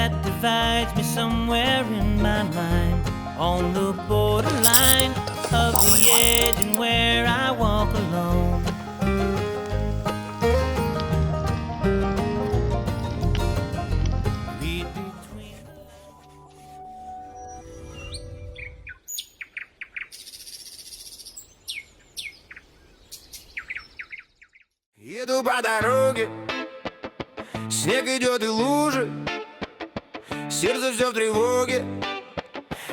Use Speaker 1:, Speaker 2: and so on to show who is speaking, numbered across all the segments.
Speaker 1: that divides me somewhere in my mind, on the borderline of the edge and where I walk alone. Read between
Speaker 2: Еду по дороге, снег идет и лужи, сердце все в тревоге.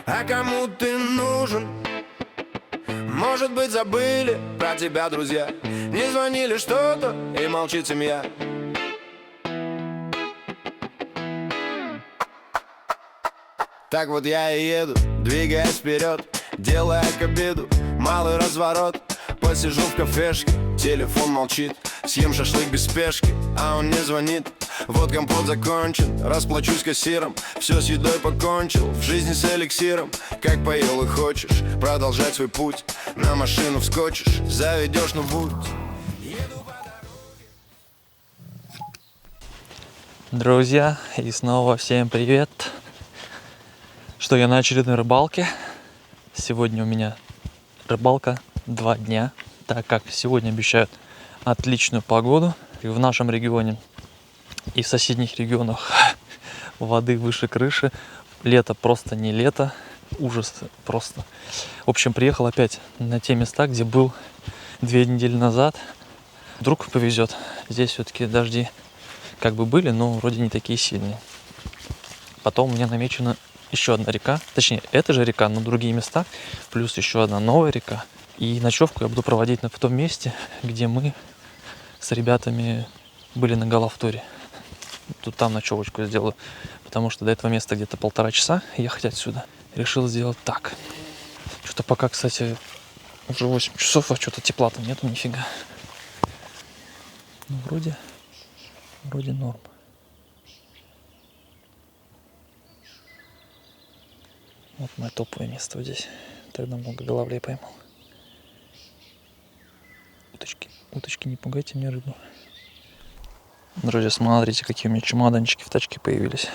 Speaker 2: А кому ты нужен? Может быть, забыли про тебя друзья, не звонили что-то и молчит семья. Так вот я и еду, двигаясь вперед, делая к обеду малый разворот. Посижу в кафешке, телефон молчит, съем шашлык без спешки, а он не звонит. Вот компот закончен, расплачусь кассиром, все с едой покончил, в жизни с эликсиром. Как поел и хочешь продолжать свой путь, на машину вскочишь, заведешь, ну будь.
Speaker 3: Друзья, и снова всем привет. Что я на очередной рыбалке. Сегодня у меня рыбалка 2 дня, так как сегодня обещают отличную погоду. И в нашем регионе и в соседних регионах воды выше крыши. Лето просто не лето, ужас просто. В общем, приехал опять на те места, где был 2 недели назад. Вдруг повезет. Здесь все-таки дожди как бы были, но вроде не такие сильные. Потом у меня намечена еще одна река, точнее, эта же река, но другие места, плюс еще одна новая река. И ночевку я буду проводить в том месте, где мы с ребятами были на Галавторе. Тут там ночевочку сделаю, потому что до этого места где-то 1,5 часа ехать отсюда. Решил сделать так. Что-то пока, кстати, уже 8 часов, а что-то тепла-то нету нифига. Ну, вроде норм. Вот мое топовое место вот здесь. Тогда много головлей поймал. Уточки, не пугайте мне рыбу. Друзья, смотрите, какие у меня чемоданчики в тачке появились.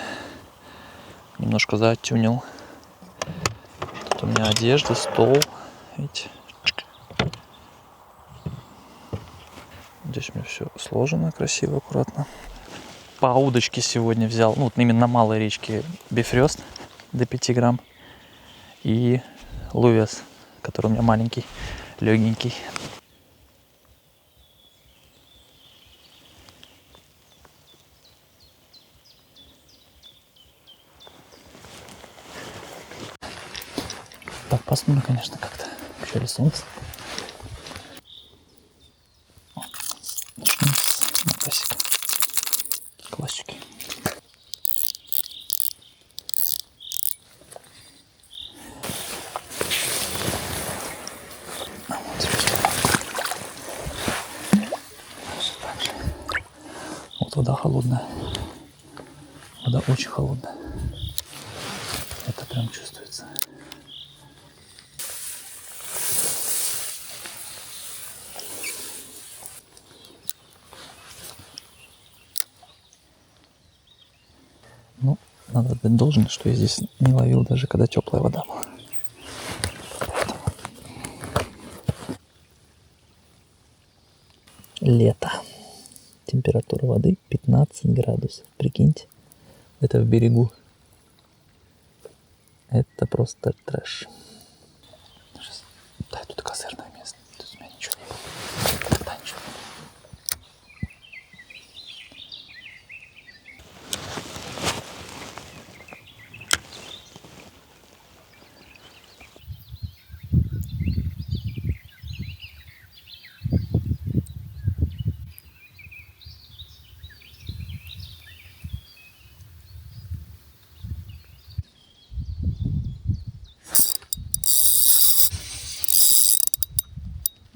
Speaker 3: Немножко затюнил. Тут у меня одежда, стол. Видите? Здесь у меня все сложено красиво, аккуратно. По удочке сегодня взял, ну вот именно на малой речке, бифрёст до 5 грамм. И лувес, который у меня маленький, легенький. Так, посмотрим, конечно, как-то. Вначале солнце. Начнем с макасика. Классики. Вот вода холодная. Вода очень холодная. Это прям чувствуется. Ну, надо отдать должное, что я здесь не ловил даже когда теплая вода была. Лето. Температура воды 15 градусов. Прикиньте, это в берегу. Это просто трэш. Да, тут козырное место. Тут у меня ничего не было. Да, ничего.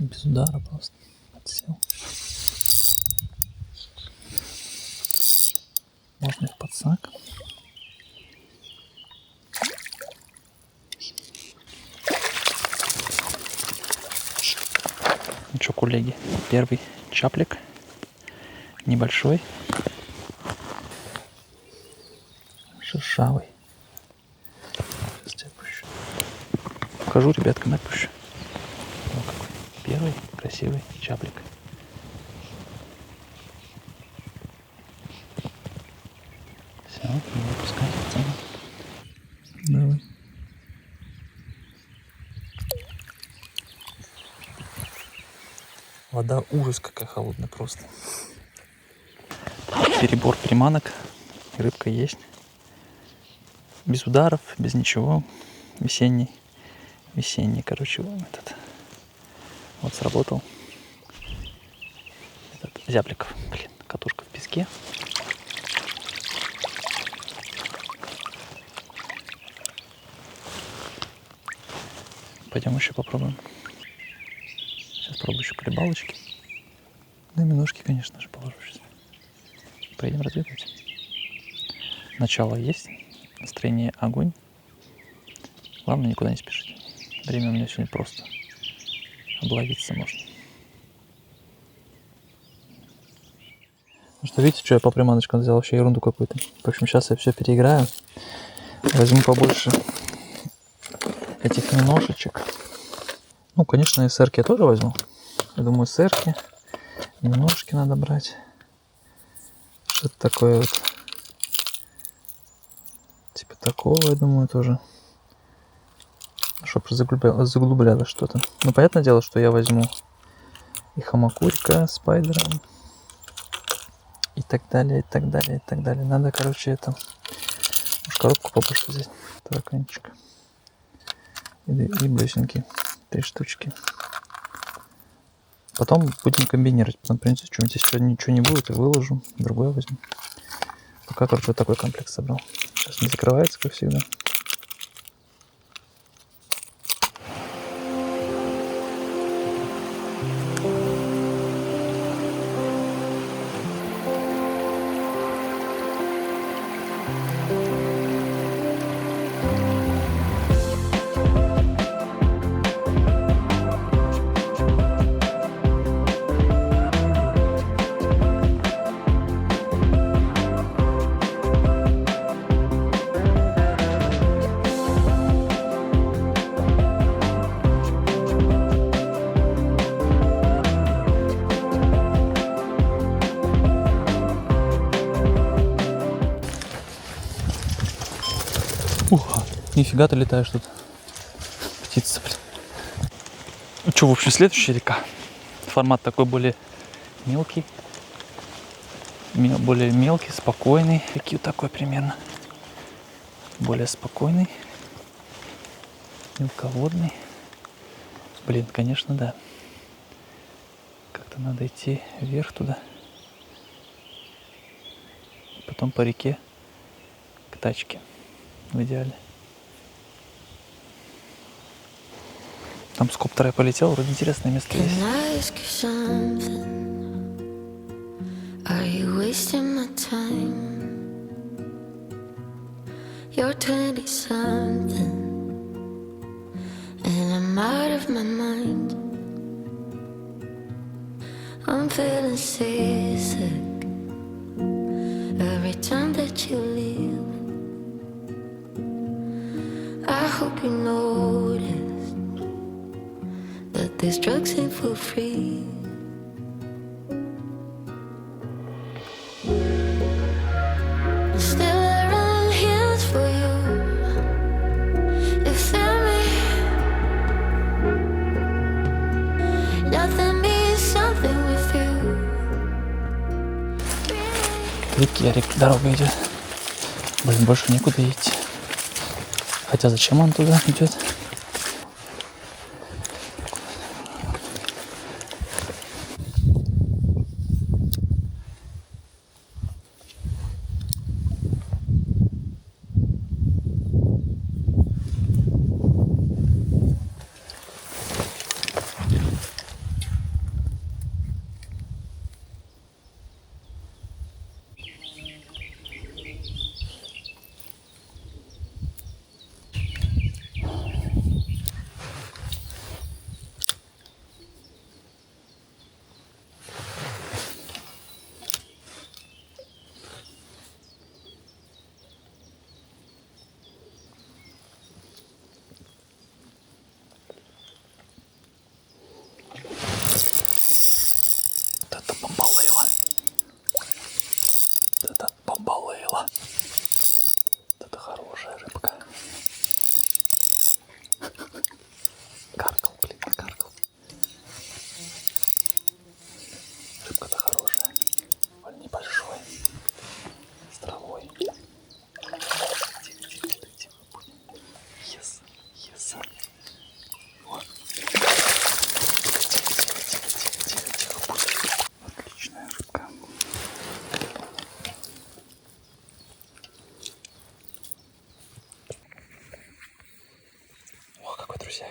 Speaker 3: Без удара просто отсел. Можно и в подсак. Ну что, коллеги, первый чаплик. Небольшой. Шершавый. Сейчас тебя отпущу. Покажу ребяткам, отпущу. Вот какой первый красивый чаплик. Все, не выпускай. Давай. Вода ужас какая холодная просто. Перебор приманок. Рыбка есть. Без ударов, без ничего. Весенний. Весенний, короче, этот. Вот сработал. Этот зяблик. Блин, катушка в песке. Пойдем еще попробуем. Сейчас пробую еще колебалочки. Ну и миножки, конечно же, положу сейчас. Поедем разведывать. Начало есть. Настроение огонь. Главное, никуда не спешить. Время у меня сегодня просто. Обловиться можно. Ну что, видите, что я по приманочкам взял? Вообще ерунду какую-то. В общем, сейчас я все переиграю. Возьму побольше этих миношечек. Ну, конечно, и сэрки я тоже возьму. Я думаю, сэрки, миношки надо брать. Что-то такое вот. Типа такого, я думаю, тоже. Чтобы заглублялось что-то. Ну, понятное дело, что я возьму и хамакурика, спайдера. И так далее, и так далее, и так далее. Надо, короче, это... Может, коробку побольше взять. Тараканчик. И блесенки. 3 штучки. Потом будем комбинировать. Потом принесу что-нибудь. Если ничего не будет, я выложу. Другое возьму. Пока, короче, вот такой комплект собрал. Сейчас не закрывается, как всегда. Ух, нифига ты летаешь тут. Птица, блин. Ну что, в общем, следующая река. Формат такой более мелкий. Более мелкий, спокойный. Какие такой примерно. Более спокойный. Мелководный. Блин, конечно, да. Как-то надо идти вверх туда. Потом по реке к тачке. В идеале. Там с коптера я полетел, вроде интересное место есть.
Speaker 4: Are you wasting my time? You're 20-something and I'm out of my mind. I'm feeling seasick every time that you leave. I hope you noticed that these drugs ain't for free. Still I run hills for you. You feel me? Nothing means something with you.
Speaker 3: Реки, дорога идет. Блин, больше некуда идти. Хотя зачем он туда идет? друзья.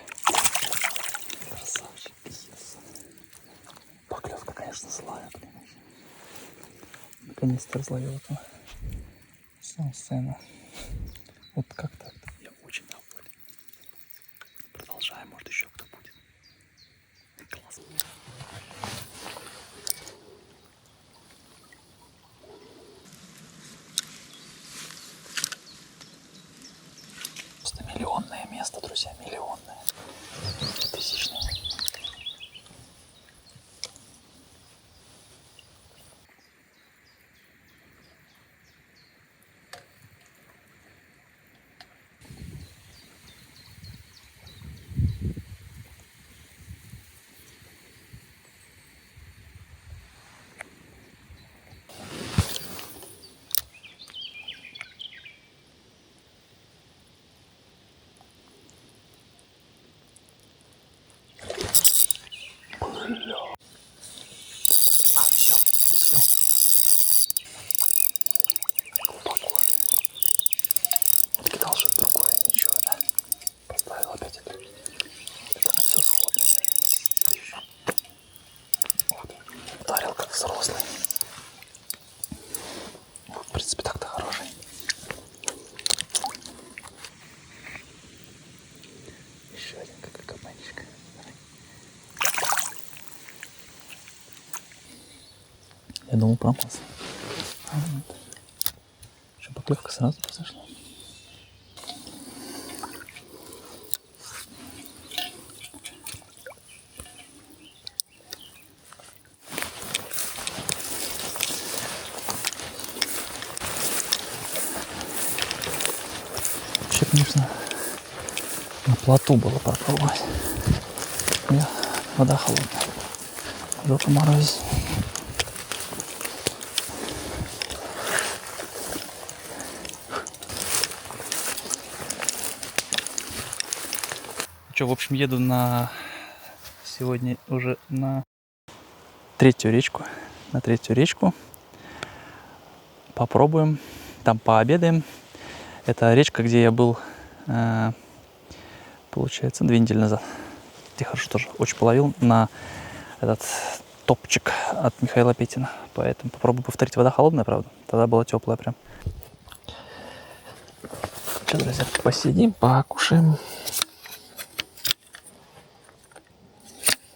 Speaker 3: Красавчик. Yes. Поклевка, конечно, злая. Наконец-то разловил эту сцену. Вот как так? Я очень доволен. Продолжаем, может еще кто будет. Класс. Просто миллионное место, друзья, миллионное. Тысячное. Глубоко. Кидал что-то другое, ничего, да? Поставил опять это. Это на все сходно. Вот. Ударил как взрослый. Вот, в принципе, так-то хороший. Еще один какой кабанчик. Я думал, промазал. Что, поклевка сразу произошла? Вообще, конечно, на плоту было попробовать. Вода холодная. Жопа морозит. Что, в общем, еду сегодня уже на третью речку. Попробуем, там пообедаем. Это речка, где я был, получается, 2 недели назад. Где хорошо тоже очень половил на этот топчик от Михаила Петина. Поэтому попробую повторить. Вода холодная, правда. Тогда была теплая прям. Что, друзья, посидим, покушаем.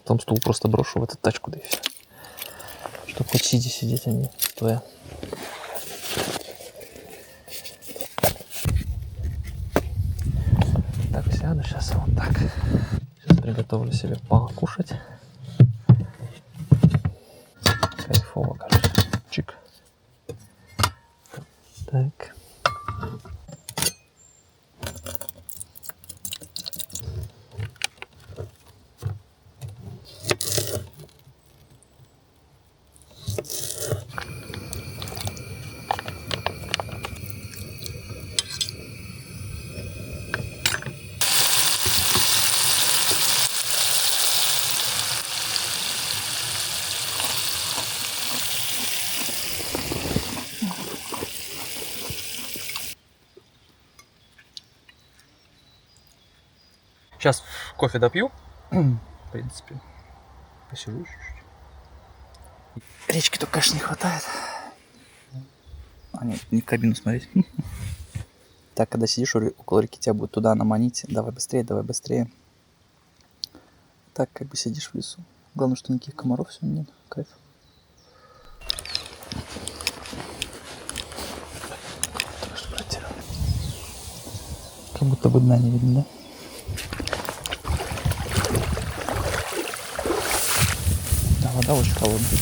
Speaker 3: Потом стул просто брошу в эту тачку, да и все. Чтобы хоть сидя сидеть, а не стоя. Так, сяду сейчас вот так. Сейчас приготовлю себе покушать. Кайфово, короче. Чик. Так. Сейчас кофе допью. В принципе, посижу чуть-чуть. Речки только, конечно, не хватает. А нет, не в кабину смотреть. Так, когда сидишь около реки, тебя будет туда наманить. Давай быстрее, давай быстрее. Так, как бы сидишь в лесу. Главное, что никаких комаров сегодня нет. Кайф. Как будто бы дна не видно, да? Вода очень холодная.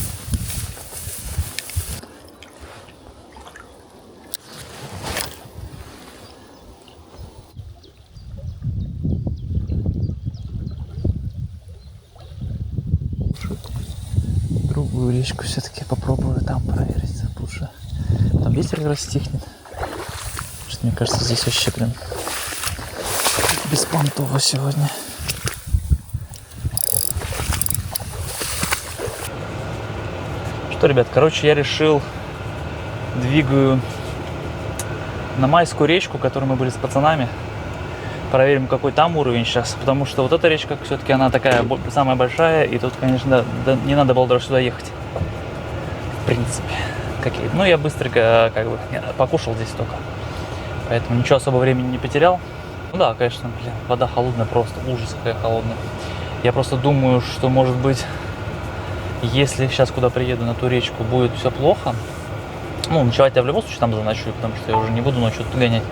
Speaker 3: Другую речку все-таки попробую там проверить лучше. Там ветер как раз стихнет. Что, мне кажется, здесь вообще прям беспонтово сегодня. Что, ребят, короче, я решил, двигаю на Майскую речку, которой мы были с пацанами. Проверим, какой там уровень сейчас. Потому что вот эта речка все-таки она такая самая большая. И тут, конечно, не надо было даже сюда ехать. В принципе. Ну, я быстренько как бы покушал здесь только. Поэтому ничего особо времени не потерял. Ну да, конечно, блин, вода холодная просто. Ужас, какая холодная. Я просто думаю, что, может быть, если сейчас куда приеду на ту речку, будет все плохо. Ну, ночевать я в любом случае там заночую, потому что я уже не буду ночью тут гонять.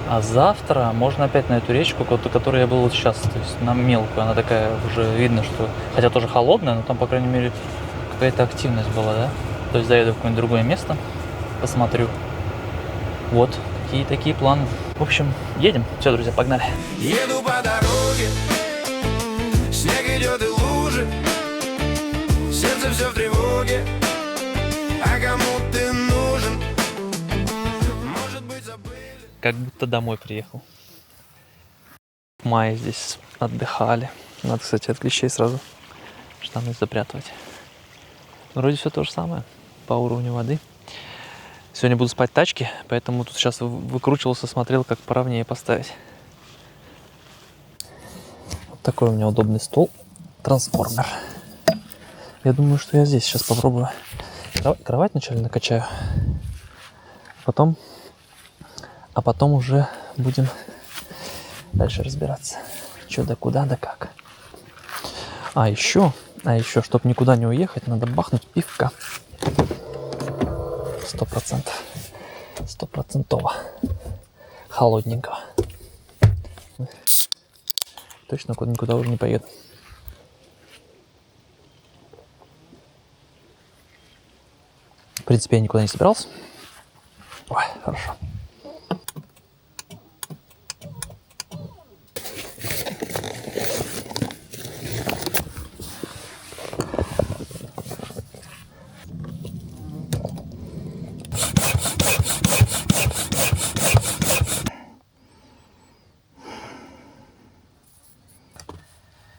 Speaker 3: А завтра можно опять на эту речку, которую я был вот сейчас, то есть на мелкую. Она такая уже видно, что, хотя тоже холодная, но там, по крайней мере, какая-то активность была, да? То есть заеду в какое-нибудь другое место, посмотрю. Вот, какие такие планы. В общем, едем. Все, друзья, погнали.
Speaker 2: Еду по дороге, снег идет и лужи, сердце все в тревоге, а кому ты нужен? Может быть, забыли?
Speaker 3: Как будто домой приехал. В мае здесь отдыхали. Надо, кстати, от клещей сразу штаны запрятывать. Вроде все то же самое по уровню воды. Сегодня буду спать в тачке, поэтому тут сейчас выкручивался, смотрел, как поровнее поставить. Вот такой у меня удобный стол. Трансформер. Я думаю, что я здесь сейчас попробую. Кровать вначале накачаю. А потом уже будем дальше разбираться. Что да куда да как. А еще, чтобы никуда не уехать, надо бахнуть пивка. 100%. 100%. Холодненького. Точно никуда уже не поеду. В принципе, я никуда не собирался. Ой, хорошо.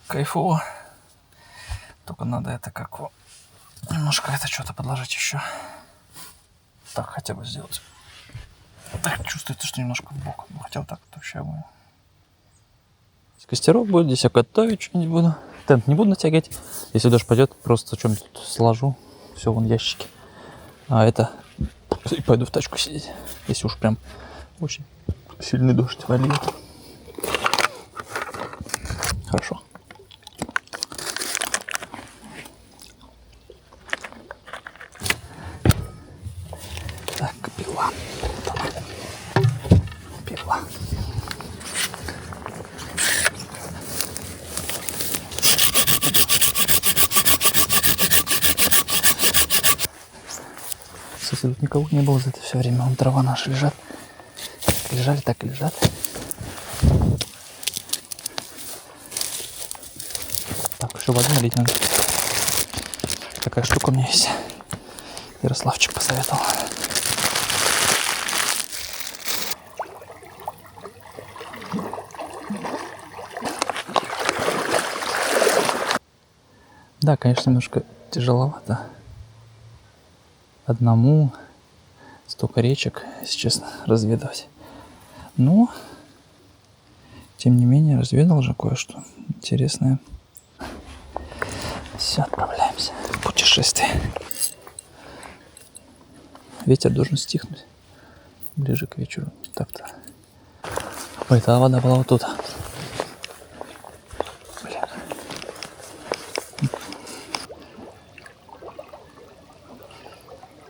Speaker 3: Кайфово. Только надо это немножко это что-то подложить еще. Так хотя бы сделать. Так чувствуется, что немножко в бок. Ну, хотя вот так вот вообще огонь. Костерок будет, здесь я готовить что-нибудь буду. Тент не буду натягивать. Если дождь пойдет, просто что-нибудь тут сложу. Все, вон ящики. А это... И пойду в тачку сидеть. Если уж прям очень сильный дождь валит. Хорошо. Так, пила. Пила. Кстати, тут никого не было за это все время. Вон трава наши лежат. Как лежали, так и лежат. Так, еще воды налить надо. Такая штука у меня есть. Ярославчик посоветовал. Да, конечно, немножко тяжеловато. Одному столько речек, если честно, разведывать. Но, тем не менее, разведал же кое-что интересное. Все, отправляемся в путешествие. Ветер должен стихнуть ближе к вечеру. Так-то. Ой, та вода была вот тут. Блин.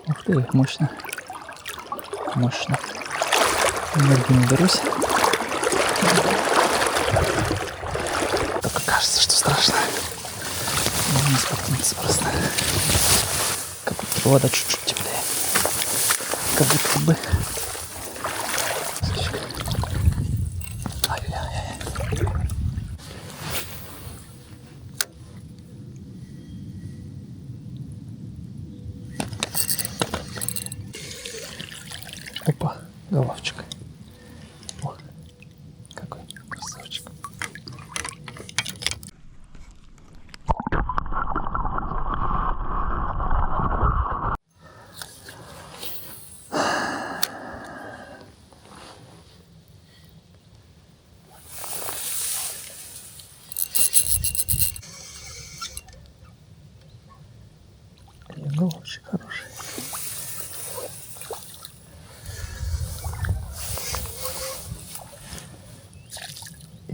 Speaker 3: Ух ты, мощно. Мощно. Энергию не берусь. Только кажется, что страшно. Можно споткнуться просто. Как будто вода чуть-чуть теплее. Как будто бы. Ай-яй-яй. Опа, головчик. О, какой красавчик.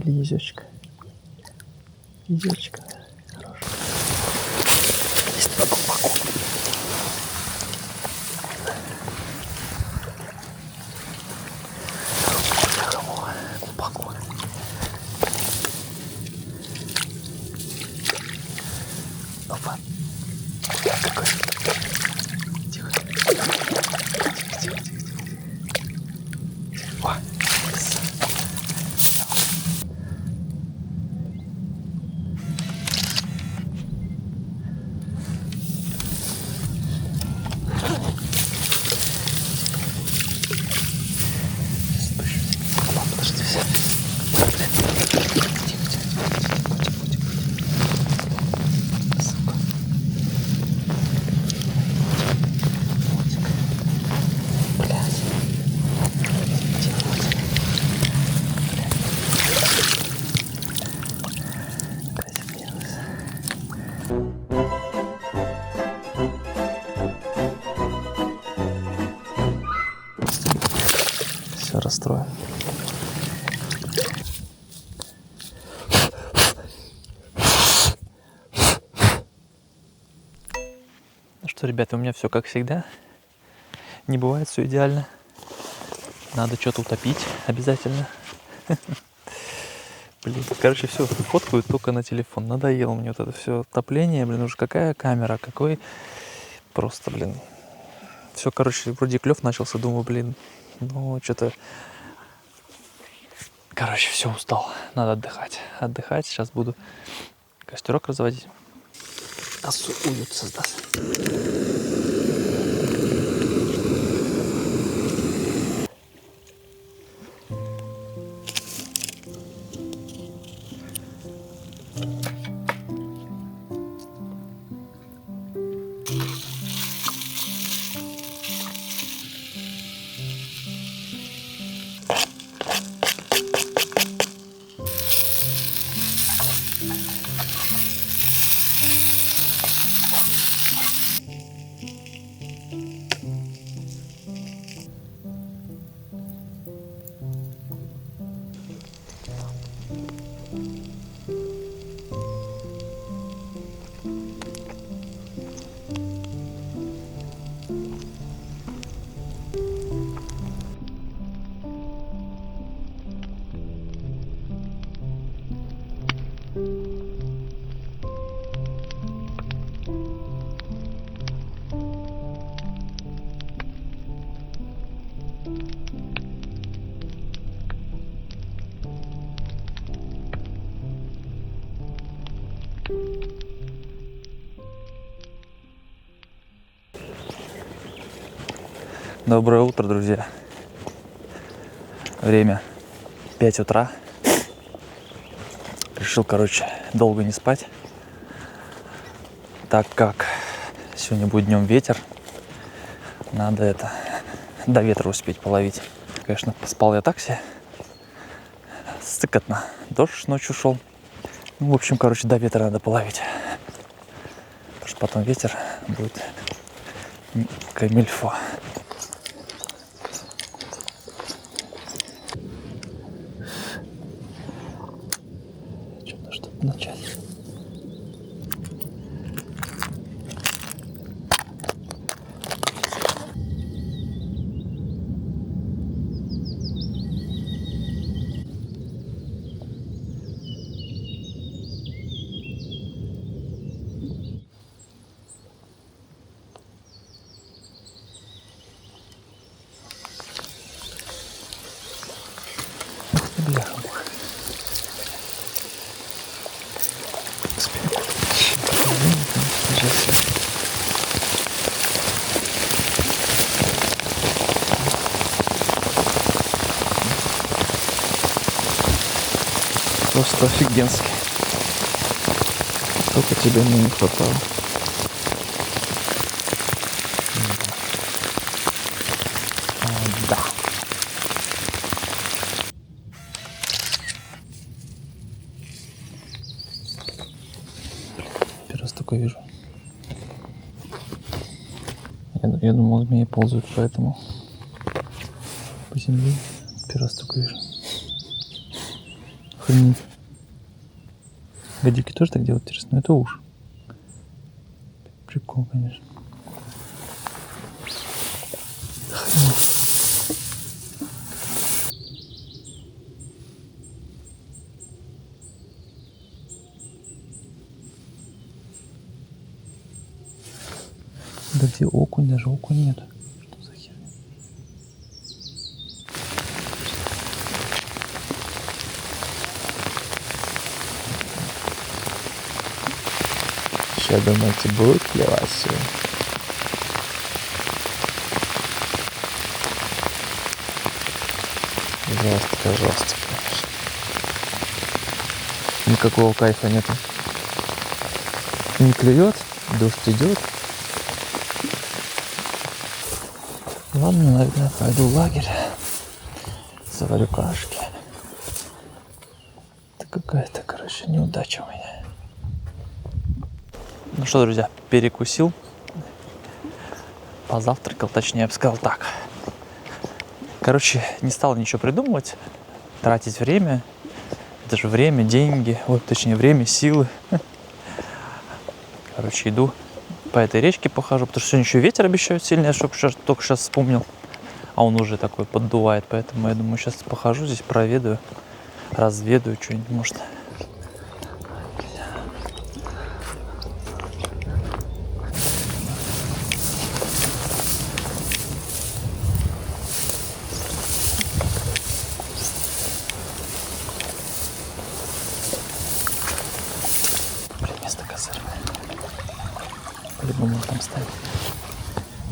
Speaker 3: Блин, езёчка. Езёчка. Хорош. Есть на глубоко. Глубоко. Опа. Какой? Тихо. Тихо. О, все расстроен. Ну что, ребята, у меня все как всегда. Не бывает все идеально. Надо что-то утопить обязательно. Блин, короче, все, фоткаю только на телефон. Надоело мне вот это все топление. Блин, уже какая камера, какой... Просто, блин. Все, короче, вроде клев начался. Думаю, блин, ну, что-то... Короче, все, устал. Надо отдыхать. Отдыхать. Сейчас буду костерок разводить. Уют создаст. Доброе утро, друзья. Время 5 утра. Решил, короче, долго не спать, так как сегодня будет днем ветер. Надо это до ветра успеть половить. Конечно, поспал я так себе. Сыкотно. Дождь ночью шел. Ну, в общем, короче, до ветра надо половить. Потому что потом ветер будет камильфо. Что-то начать. Бляха-муха. Просто офигенский. Только тебе мне не хватало. Да. Первый раз такое вижу. Я думал, змеи ползают, поэтому по земле. Первый раз такое вижу. Охренеть. Гадюки тоже так делают, интересно? Ну, это уж. Прикол, конечно. Охренеть. Да где окунь? Даже окунь нет. Что за херня? Что думаете, будет клевать сегодня? Жестко, жестко, конечно. Никакого кайфа нету. Не клюет, дождь идет. Ладно, наверное, пойду в лагерь. Заварю кашки. Это какая-то, короче, неудача у меня. Ну что, друзья, перекусил. Позавтракал, точнее, я бы сказал так. Короче, не стал ничего придумывать. Тратить время. Это же время, деньги. Вот, точнее, время, силы. Короче, иду по этой речке похожу, потому что сегодня еще ветер обещают сильный, я только сейчас вспомнил. А он уже такой поддувает, поэтому я думаю, сейчас похожу здесь, проведаю, разведаю что-нибудь, может. Блин, место козырное. По-любому можно там ставить.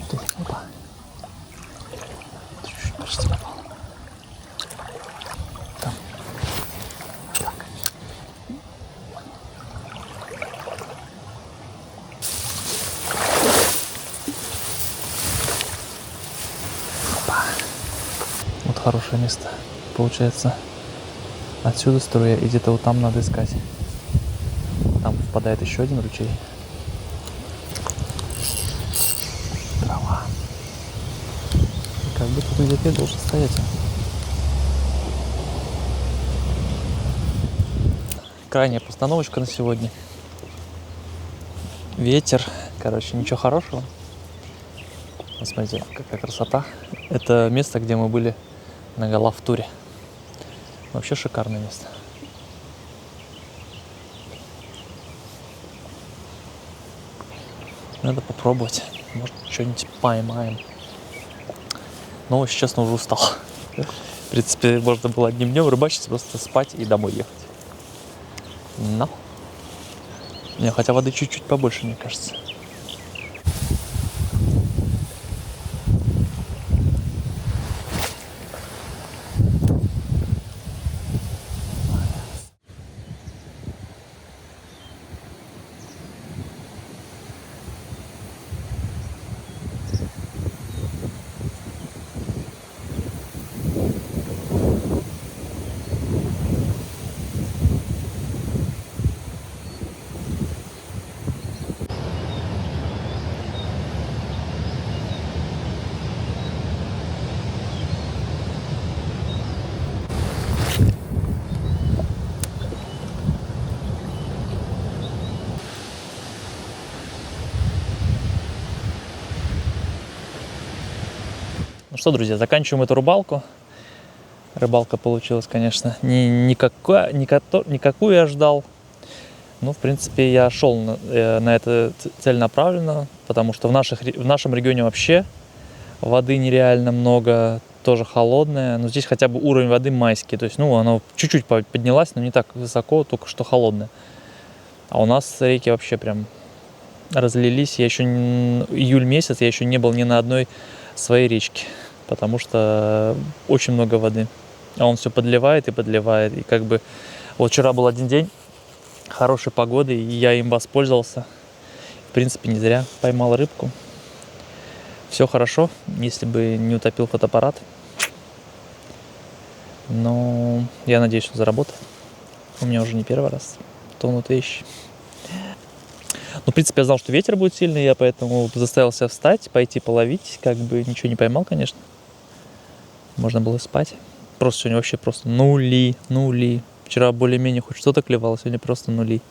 Speaker 3: Тут, опа. Чуть-чуть почти попал. Там. Так. Опа. Вот хорошее место. Получается, отсюда струя, и где-то вот там надо искать. Там впадает еще один ручей. Трава. Как будто тут где-то должен стоять. Крайняя постановочка на сегодня. Ветер. Короче, ничего хорошего. Вот смотрите, какая красота. Это место, где мы были на Галафтуре. Вообще шикарное место. Надо попробовать. Может, что-нибудь поймаем. Но, если честно, уже устал. В принципе, можно было одним днем рыбачить, просто спать и домой ехать. Но. Не, хотя воды чуть-чуть побольше, мне кажется. Ну что, друзья, заканчиваем эту рыбалку. Рыбалка получилась, конечно, никакую я ждал. Ну, в принципе, я шел на это целенаправленно, потому что в нашем регионе вообще воды нереально много, тоже холодная. Но здесь хотя бы уровень воды майский. То есть, ну, она чуть-чуть поднялась, но не так высоко, только что холодная. А у нас реки вообще прям разлились. Я еще июль месяц, я еще не был ни на одной своей речке, потому что очень много воды. А он все подливает и подливает. И как бы вот вчера был один день хорошей погоды, и я им воспользовался. В принципе, не зря поймал рыбку. Все хорошо, если бы не утопил фотоаппарат. Но я надеюсь, что заработал. У меня уже не первый раз тонут вещи. Ну, в принципе, я знал, что ветер будет сильный, я поэтому заставил себя встать, пойти половить. Как бы ничего не поймал, конечно. Можно было спать. Просто сегодня вообще просто нули. Вчера Вчера более-менее хоть что-то клевало, сегодня просто нули.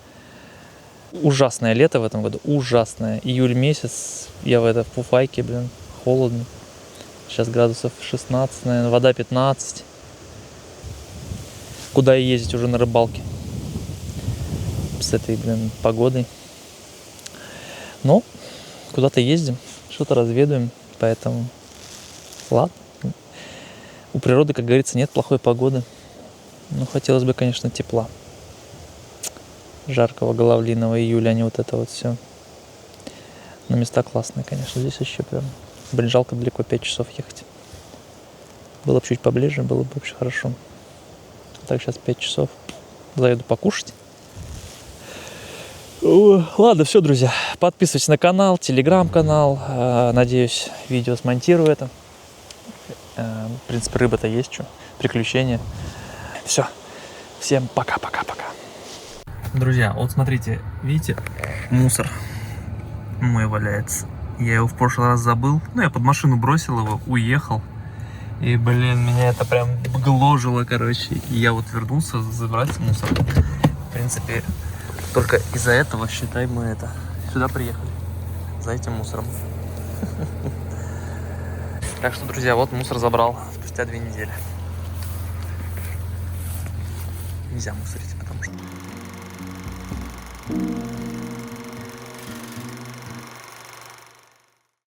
Speaker 3: Ужасное лето в этом году, ужасное. Июль месяц, я в фуфайке, блин, холодно. Сейчас градусов 16, наверное, вода 15. Куда и ездить уже на рыбалке с этой, блин, погодой. Но куда-то ездим, что-то разведываем, поэтому ладно. У природы, как говорится, нет плохой погоды. Но хотелось бы, конечно, тепла. Жаркого головлиного июля, а не вот это вот все. Но места классные, конечно. Здесь вообще прям... Блин, жалко далеко 5 часов ехать. Было бы чуть поближе, было бы вообще хорошо. Так, сейчас 5 часов. Заеду покушать. Ладно, все, друзья. Подписывайтесь на канал, телеграм-канал. Надеюсь, видео смонтирую это. В принципе, рыба-то есть, что. Приключения. Все. Всем пока-пока-пока. Друзья, вот смотрите, видите, мусор мой валяется. Я его в прошлый раз забыл. Ну, я под машину бросил его, уехал. И, блин, меня это прям гложило, короче. И я вот вернулся забрать мусор. В принципе, только из-за этого, считай, мы сюда приехали. За этим мусором. Так что, друзья, вот мусор забрал спустя 2 недели. Нельзя мусорить, потому что...